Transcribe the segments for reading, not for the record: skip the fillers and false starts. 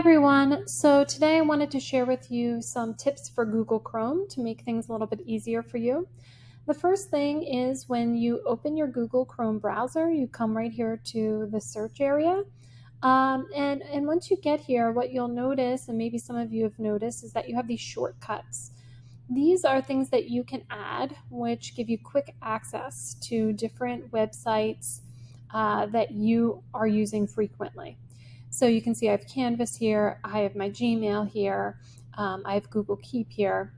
everyone. So today I wanted to share with you some tips for Google Chrome to make things a little bit easier for you. The first thing is when you open your Google Chrome browser, you come right here to the search area. And once you get here, what you'll notice, and maybe some of you have noticed, is that you have these shortcuts. These are things that you can add, which give you quick access to different websites that you are using frequently. So you can see I have Canvas here, I have my Gmail here, I have Google Keep here.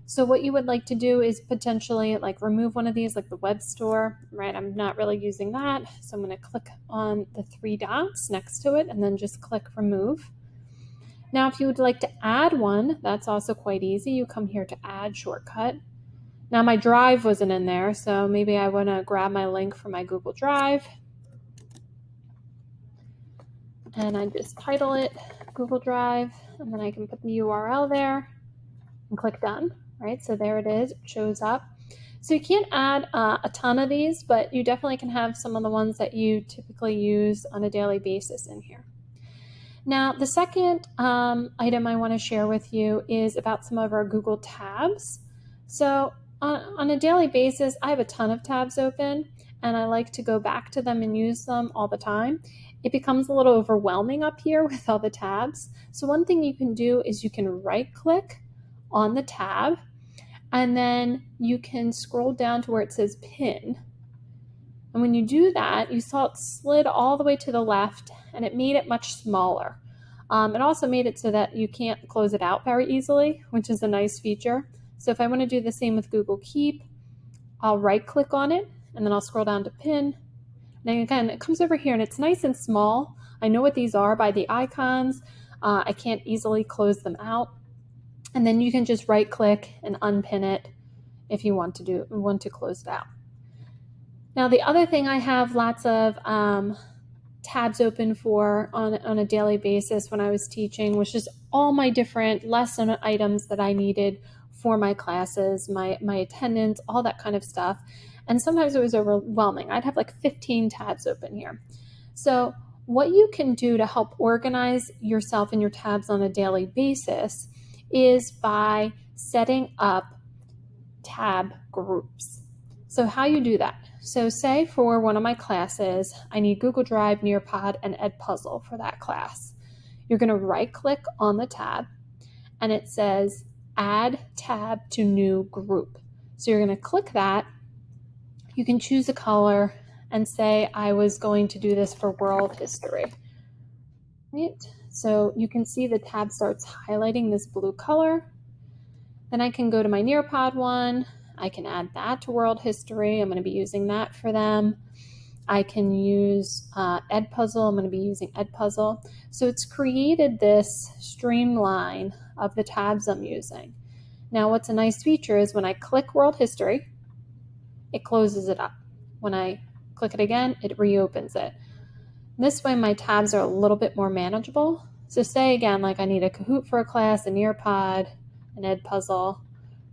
So what you would like to do is potentially like remove one of these, like the web store, right? I'm not really using that. So I'm going to click on the three dots next to it and then just click remove. Now, if you would like to add one, that's also quite easy. You come here to add shortcut. Now my Drive wasn't in there, so maybe I want to grab my link from my Google Drive. And I just title it Google Drive, and then I can put the URL there and click done, right? So there it is, it shows up. So you can't add a ton of these, but you definitely can have some of the ones that you typically use on a daily basis in here. Now, the second item I want to share with you is about some of our Google tabs. So on a daily basis, I have a ton of tabs open, and I like to go back to them and use them all the time. It becomes a little overwhelming up here with all the tabs. So one thing you can do is you can right-click on the tab, and then you can scroll down to where it says Pin. And when you do that, you saw it slid all the way to the left, and it made it much smaller. It also made it so that you can't close it out very easily, which is a nice feature. So if I want to do the same with Google Keep, I'll right-click on it, and then I'll scroll down to Pin. And again, it comes over here, and it's nice and small. I know what these are by the icons. I can't easily close them out. And then you can just right-click and unpin it if you want to close it out. Now, the other thing I have lots of tabs open for on a daily basis when I was teaching was just all my different lesson items that I needed for my classes, my attendance, all that kind of stuff. And sometimes it was overwhelming. I'd have like 15 tabs open here. So what you can do to help organize yourself and your tabs on a daily basis is by setting up tab groups. So how you do that? So say for one of my classes, I need Google Drive, Nearpod, and Edpuzzle for that class. You're going to right-click on the tab, and it says Add Tab to New Group. So you're going to click that. You can choose a color and say I was going to do this for world history. Right? So you can see the tab starts highlighting this blue color. Then I can go to my Nearpod one. I can add that to world history. I'm going to be using that for them. I can use Edpuzzle. I'm going to be using Edpuzzle. So it's created this streamline of the tabs I'm using. Now, what's a nice feature is when I click world history, it closes it up. When I click it again, it reopens it. This way, my tabs are a little bit more manageable. So say again, like I need a Kahoot for a class, a Nearpod, an Edpuzzle.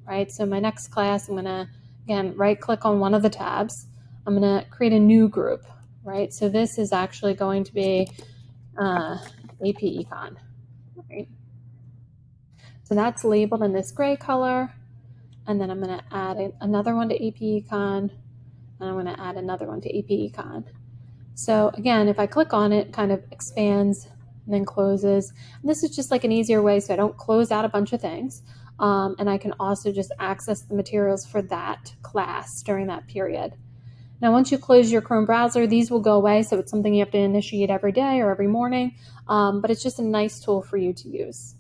Right, so my next class, I'm going to, again, right-click on one of the tabs. I'm going to create a new group, right? So this is actually going to be AP Econ, right? So that's labeled in this gray color, and then I'm going to add another one to AP Econ, and I'm going to add another one to AP Econ. So again, if I click on it, it kind of expands and then closes. And this is just like an easier way so I don't close out a bunch of things. And I can also just access the materials for that class during that period. Now, once you close your Chrome browser, these will go away, so it's something you have to initiate every day or every morning, but it's just a nice tool for you to use.